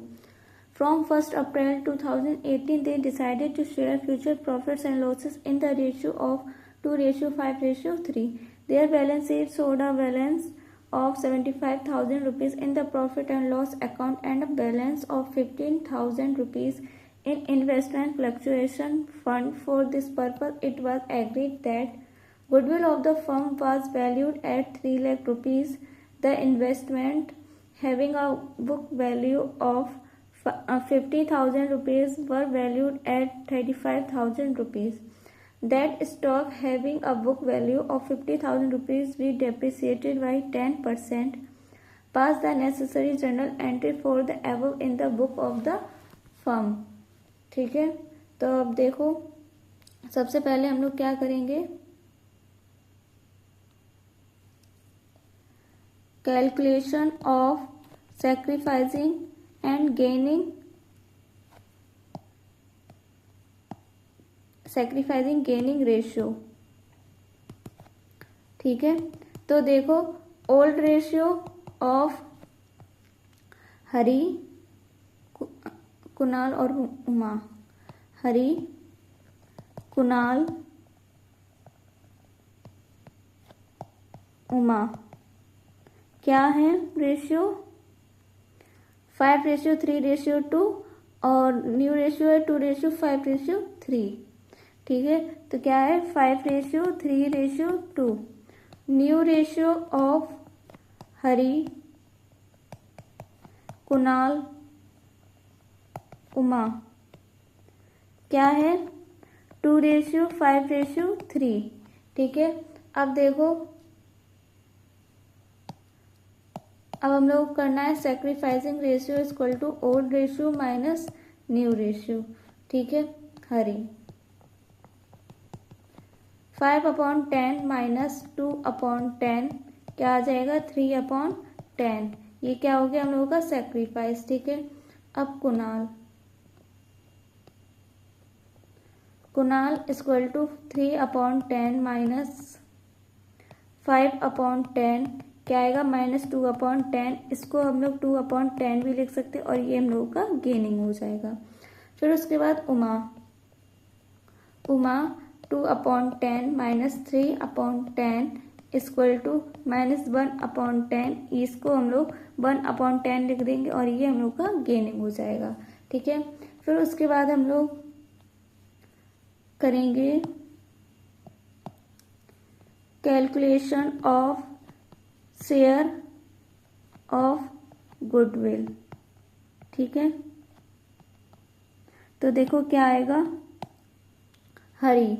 [SPEAKER 1] From 1st April 2018, they decided to share future profits and losses in the ratio of 2:5:3. Their balance sheet showed a balance of 75,000 rupees in the profit and loss account and a balance of 15,000 rupees in investment fluctuation fund. For this purpose, it was agreed that goodwill of the firm was valued at 3 lakh rupees. The investment having a book value of 50,000 rupees were valued at 35,000 rupees. That stock having a book value of 50,000 rupees we depreciated by 10%. Pass the necessary journal entry for the above in the book of the firm. ठीक है, तो अब देखो सबसे पहले हम लोग क्या करेंगे, calculation of sacrificing and gaining ratio ठीक है। तो देखो ओल्ड रेशियो ऑफ हरी, कुणाल और उमा, हरी, कुणाल, उमा क्या है रेशियो, 5:3:2 और न्यू रेशियो है 2:5:3 ठीक है। तो क्या है 5:3:2। न्यू रेशियो ऑफ हरी, कुणाल, उमा क्या है 2:5:3 ठीक है। अब देखो अब हम लोग करना है sacrificing ratio equal to old ratio minus new ratio ठीक है। हरी 5/10 माइनस 2/10 क्या आ जाएगा, 3/10। ये क्या हो गया हम लोगों का सेक्रीफाइस, ठीक है। अब कुणाल इक्वल टू 3/10 माइनस 5/10 क्या आएगा, -2/10। इसको हम लोग 2/10 भी लिख सकते हैं और ये हम लोगों का गेनिंग हो जाएगा। फिर उसके बाद उमा 2/10 माइनस 3/10 इक्वल टू -1/10। इसको हम लोग 1/10 लिख देंगे और ये हम लोग का गेनिंग हो जाएगा, ठीक है। फिर उसके बाद हम लोग करेंगे calculation of share of goodwill, ठीक है। तो देखो क्या आएगा, हरी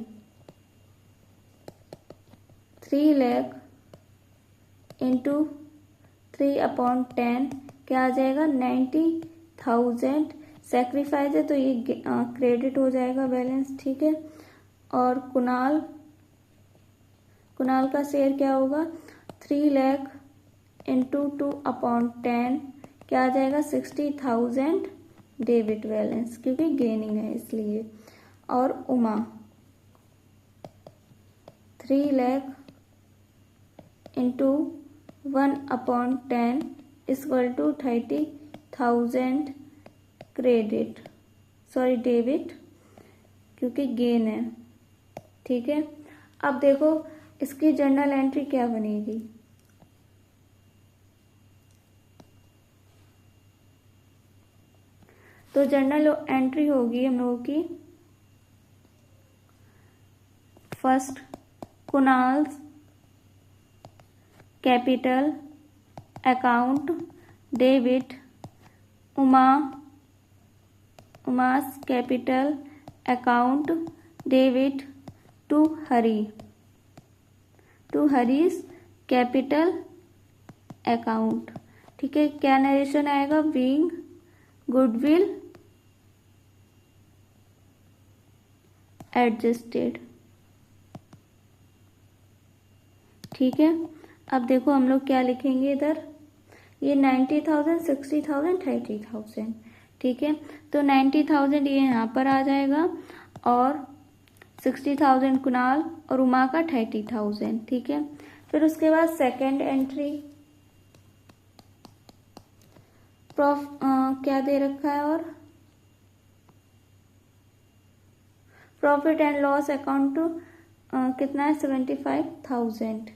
[SPEAKER 1] 3 लाख इंटू 3/10 क्या आ जाएगा, 90,000। सेक्रीफाइस है तो ये क्रेडिट हो जाएगा बैलेंस, ठीक है। और कुणाल का शेयर क्या होगा, 3 लाख इंटू 2/10 क्या आ जाएगा, 60,000 डेबिट बैलेंस, क्योंकि गेनिंग है इसलिए। और Uma 3 lakh into 1/10 equal to 30,000 debit, क्योंकि गेन है, ठीक है। अब देखो इसकी जर्नल एंट्री क्या बनेगी, तो जर्नल एंट्री होगी हम लोगों की, first Kunal's capital account debit Uma's capital account debit to Harish's capital account, ठीक है। क्या नरेशन आएगा, बीइंग गुडविल एडजस्टेड, ठीक है। अब देखो हम लोग क्या लिखेंगे इधर, ये 90,000, 60,000, 30,000, ठीक है। तो 90,000 ये यहाँ पर आ जाएगा और 60,000 कुणाल और उमा का 30,000, ठीक है। फिर उसके बाद सेकेंड एंट्री क्या दे रखा है, और प्रॉफिट एंड लॉस अकाउंट कितना है, 75,000,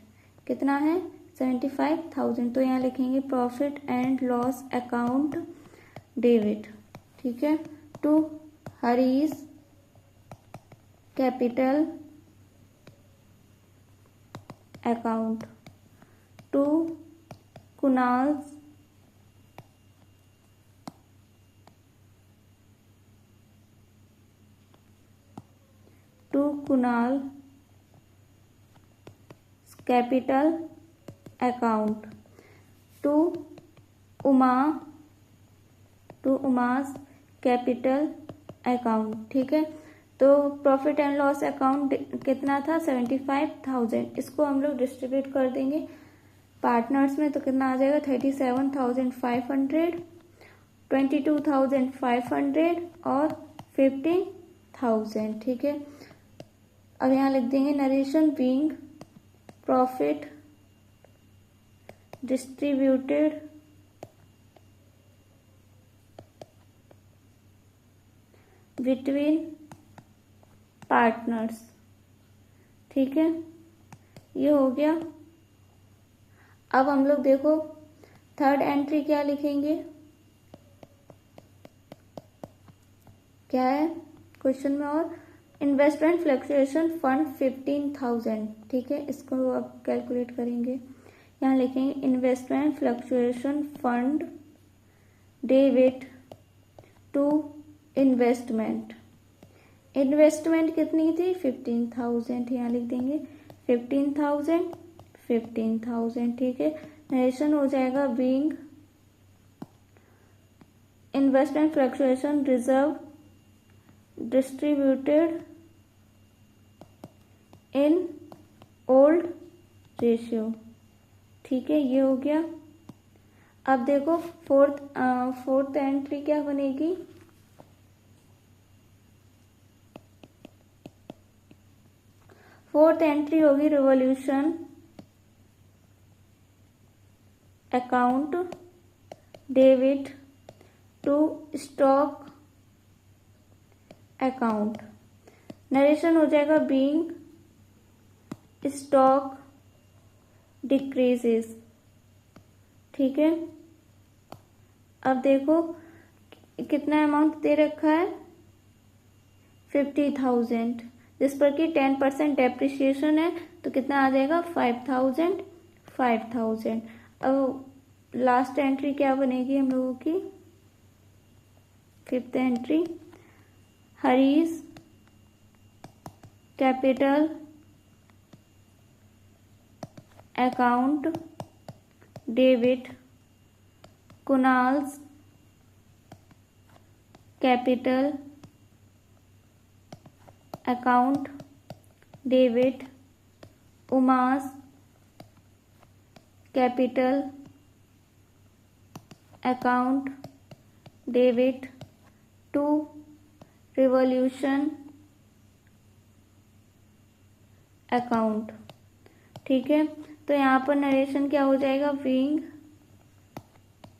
[SPEAKER 1] कितना है 75,000। तो यहाँ लिखेंगे profit and loss account debit, ठीक है, to Harish's capital account, to Kunal's capital account, to Uma's capital account, ठीक है। तो प्रॉफिट एंड लॉस अकाउंट कितना था, 75,000। इसको हम लोग डिस्ट्रीब्यूट कर देंगे पार्टनर्स में, तो कितना आ जाएगा, 37,500, 22,500 और 15,000, ठीक है। अब यहाँ लिख देंगे narration being profit distributed between partners, ठीक है। ये हो गया। अब हम लोग देखो थर्ड एंट्री क्या लिखेंगे, क्या है क्वेश्चन में, और इन्वेस्टमेंट फ्लक्चुएशन फंड 15,000, ठीक है। इसको अब कैलकुलेट करेंगे, यहाँ लिखेंगे investment fluctuation fund debit to investment कितनी थी, 15,000, यहाँ लिख देंगे 15,000, ठीक है। नरेशन हो जाएगा being investment fluctuation reserve distributed in old ratio. ठीक है, ये हो गया। अब देखो फोर्थ एंट्री क्या बनेगी, फोर्थ एंट्री होगी revaluation account debit to stock account. Narration हो जाएगा बीइंग स्टॉक डिक्रीजेस। ठीक है, अब देखो कितना अमाउंट दे रखा है 50,000, जिस पर कि 10% डेप्रिसिएशन है, तो कितना आ जाएगा 5,000। अब लास्ट एंट्री क्या बनेगी हम लोगों की, fifth entry, Harish capital account debit Kunal's capital account debit Uma's capital account debit to revaluation account. ठीक है, तो यहाँ पर नरेशन क्या हो जाएगा, बीइंग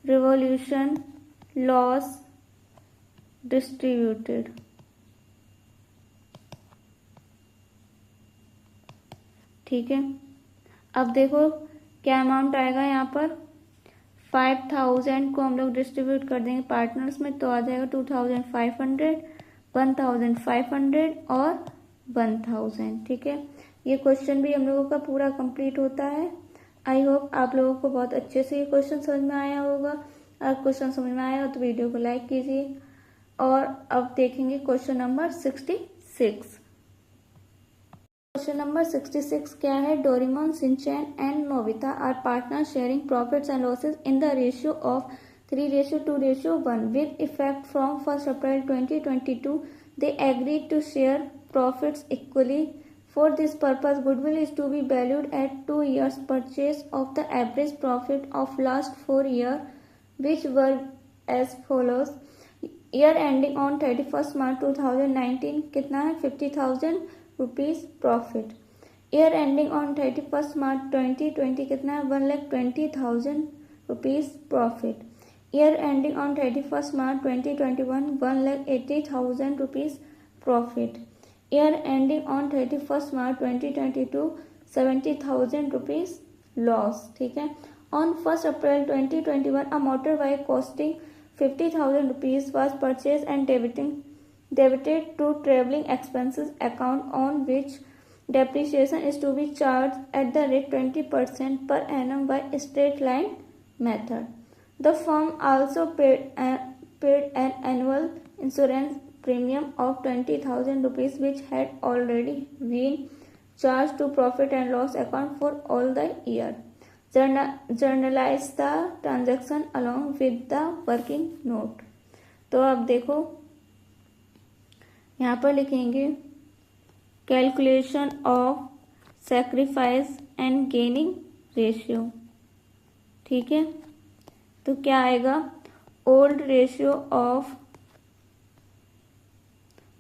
[SPEAKER 1] रिवॉल्यूशन लॉस डिस्ट्रीब्यूटेड। ठीक है, अब देखो क्या अमाउंट आएगा यहाँ पर, 5,000 को हम लोग डिस्ट्रीब्यूट कर देंगे पार्टनर्स में, तो आ जाएगा 2,500, 1,500 और 1,000। ठीक है, ये क्वेश्चन भी हम लोगों का पूरा कंप्लीट होता है। आई होप आप लोगों को बहुत अच्छे से ये क्वेश्चन समझ में आया होगा। अगर क्वेश्चन समझ में आया हो तो वीडियो को लाइक कीजिए। और अब देखेंगे क्वेश्चन नंबर 66। क्वेश्चन नंबर 66 क्या है, Doraemon, Shinchan and Nobita are partner sharing profits and losses in the ratio of 3:2:1 with effect from 1st April 2022. They agreed to share profits equally. For this purpose, goodwill is to be valued at 2 years' purchase of the average profit of last 4 years, which were as follows. Year ending on 31st March 2019 कितना है 50,000 rupees profit. Year ending on 31st March 2020 कितना है 1,20,000 rupees profit. Year ending on 31st March 2021 1,80,000 rupees profit. Year ending on 31st March 2022 70,000 rupees loss. ठीक है, on 1st April 2021 a motor bike costing 50,000 rupees was purchased and debited to travelling expenses account, on which depreciation is to be charged at the rate 20% per annum by straight line method. The firm also paid an annual insurance premium of 20,000 rupees, which had already been charged to profit and loss account for all the year. Journalize the transaction along with the working note. तो अब देखो यहाँ पर लिखेंगे calculation of sacrifice and gaining ratio. ठीक है, तो क्या आएगा, old ratio of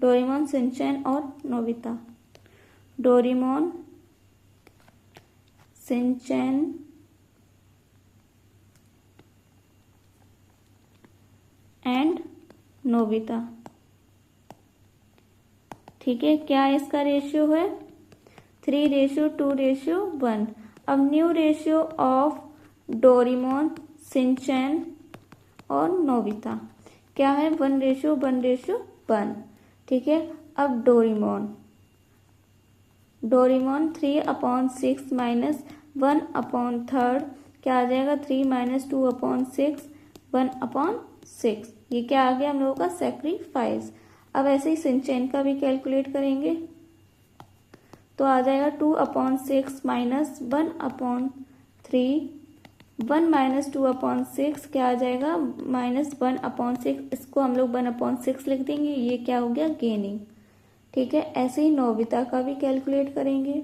[SPEAKER 1] Doraemon, Shinchan और Nobita. Doraemon, Shinchan and Nobita. ठीक है, क्या इसका रेशियो है 3:2:1। अब new ratio of Doraemon, Shinchan और नोबिता क्या है 1:1:1। ठीक है, अब डोरेमोन 3/6 माइनस 1/3 क्या आ जाएगा 3 - 2/6 1/6। ये क्या आ गया हम लोगों का सैक्रिफाइस। अब ऐसे ही शिनचैन का भी कैलकुलेट करेंगे तो आ जाएगा 2/6 माइनस 1/3 1 - 2/6 क्या आ जाएगा -1/6। इसको हम लोग 1/6 लिख देंगे। ये क्या हो गया गेनिंग। ठीक है। ऐसे ही नोबिता का भी कैलकुलेट करेंगे।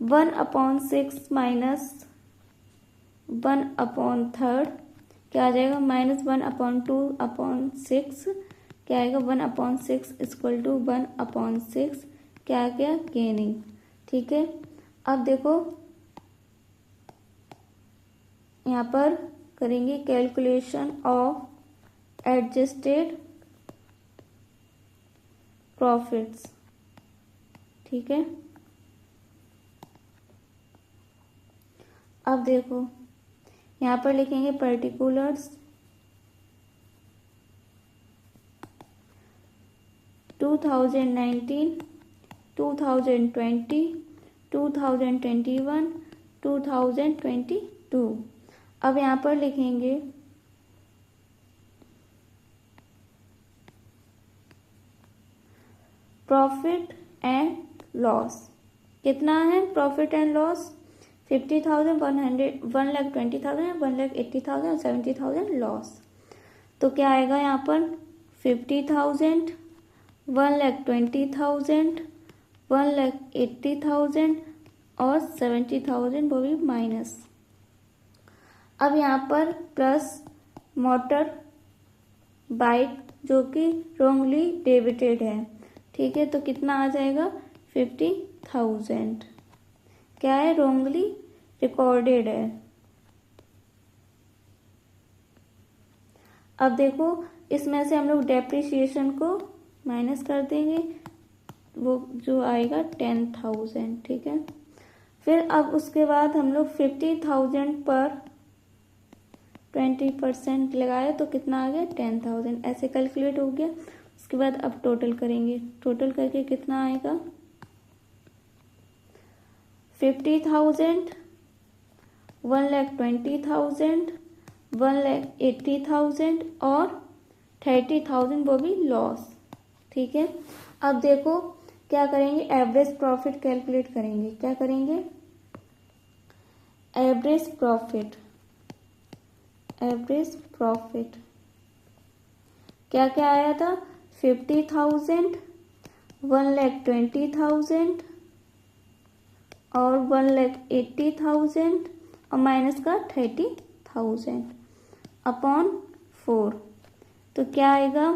[SPEAKER 1] 1/6 माइनस 1/3 क्या आ जाएगा, -1/2/6 क्या आएगा, 1/6 इक्वल टू 1/6 क्या आ गया, गेनिंग। ठीक है। अब देखो यहाँ पर करेंगे कैलकुलेशन ऑफ एडजस्टेड प्रॉफिट्स। ठीक है। अब देखो यहाँ पर लिखेंगे पर्टिकुलर्स 2019, 2020, 2021, 2022। अब यहाँ पर लिखेंगे प्रॉफिट एंड लॉस। कितना है प्रॉफिट एंड लॉस, 50,000, 1,20,000, 1,80,000, 70,000 लॉस। तो क्या आएगा यहाँ पर 50,000, 1,20,000, 1,80,000 और 70,000 वो भी माइनस। अब यहाँ पर प्लस मोटर बाइक जो कि रोंगली डेबिटेड है। ठीक है। तो कितना आ जाएगा 50,000 क्या है, रोंगली रिकॉर्डेड है। अब देखो इसमें से हम लोग डेप्रिसिएशन को माइनस कर देंगे, वो जो आएगा 10,000। ठीक है। फिर अब उसके बाद हम लोग 50,000 पर 20% लगाया तो कितना आ गया 10,000। ऐसे कैलकुलेट हो गया। उसके बाद अब टोटल करेंगे, टोटल करके कितना आएगा 50,000, 1,20,000, 1,80,000 और 30,000 वो भी लॉस। ठीक है। अब देखो क्या करेंगे, एवरेज प्रॉफिट कैलकुलेट करेंगे। क्या करेंगे, एवरेज प्रॉफिट। एवरेज प्रॉफिट क्या क्या आया था, 50,000, 1,20,000 और 1,80,000 और माइनस का 30,000 अपॉन 4। तो क्या आएगा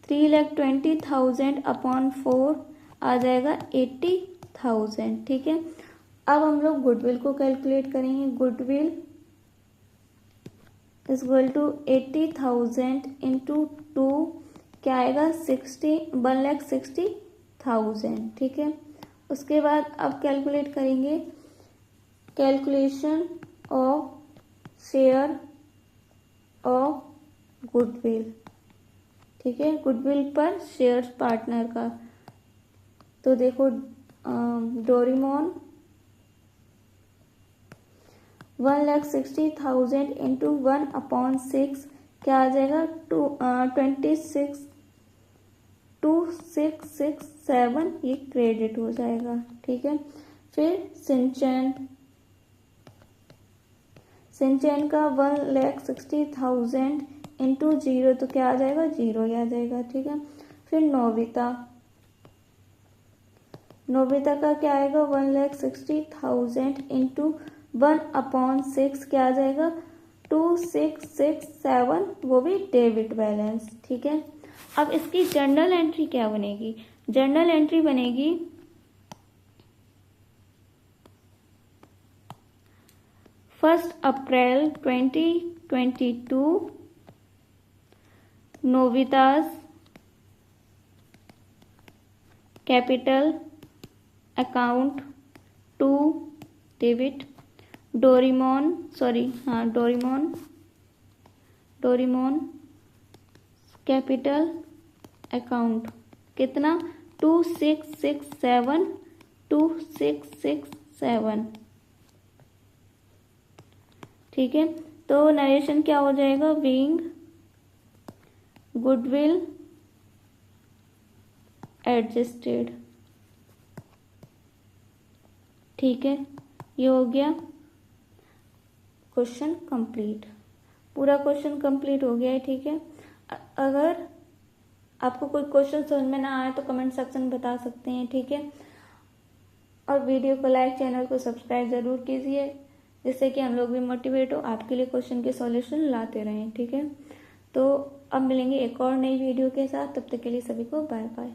[SPEAKER 1] 3,20,000 अपॉन 4 आ जाएगा 80,000। ठीक है। अब हम लोग गुडविल को कैलकुलेट करेंगे। Goodwill is equal to 80,000 into 2 क्या आएगा 1,60,000। ठीक है। उसके बाद अब कैलकुलेट करेंगे calculation of share of goodwill. ठीक है। गुडविल पर शेयर पार्टनर का। तो देखो डोरेमोन 1,60,000 इंटू 1/6 क्या आ जाएगा 26,7 ये क्रेडिट हो जाएगा। ठीक है। फिर सिंचैन का 1,60,000 इंटू 0 तो क्या आ जाएगा 0 ही आ जाएगा। ठीक है। फिर नोबिता का क्या आएगा 1,60,000 इंटू 1/6 क्या आ जाएगा 2667 वो भी डेबिट बैलेंस। ठीक है। अब इसकी जर्नल एंट्री क्या बनेगी, जर्नल एंट्री बनेगी 1 April 2022 Nobita's capital account to debit Doraemon capital account कितना 2667। ठीक है। तो नरेशन क्या हो जाएगा, बीइंग गुडविल एडजस्टेड। ठीक है। ये हो गया क्वेश्चन कंप्लीट, पूरा क्वेश्चन कंप्लीट हो गया है। ठीक है। अगर आपको कोई क्वेश्चन समझ में ना आए तो कमेंट सेक्शन में बता सकते हैं, ठीक है। और वीडियो को लाइक, चैनल को सब्सक्राइब ज़रूर कीजिए, जिससे कि हम लोग भी मोटिवेट हो, आपके लिए क्वेश्चन के सॉल्यूशन लाते रहें, ठीक है। तो अब मिलेंगे एक और नई वीडियो के साथ, तब तक के लिए सभी को बाय बाय।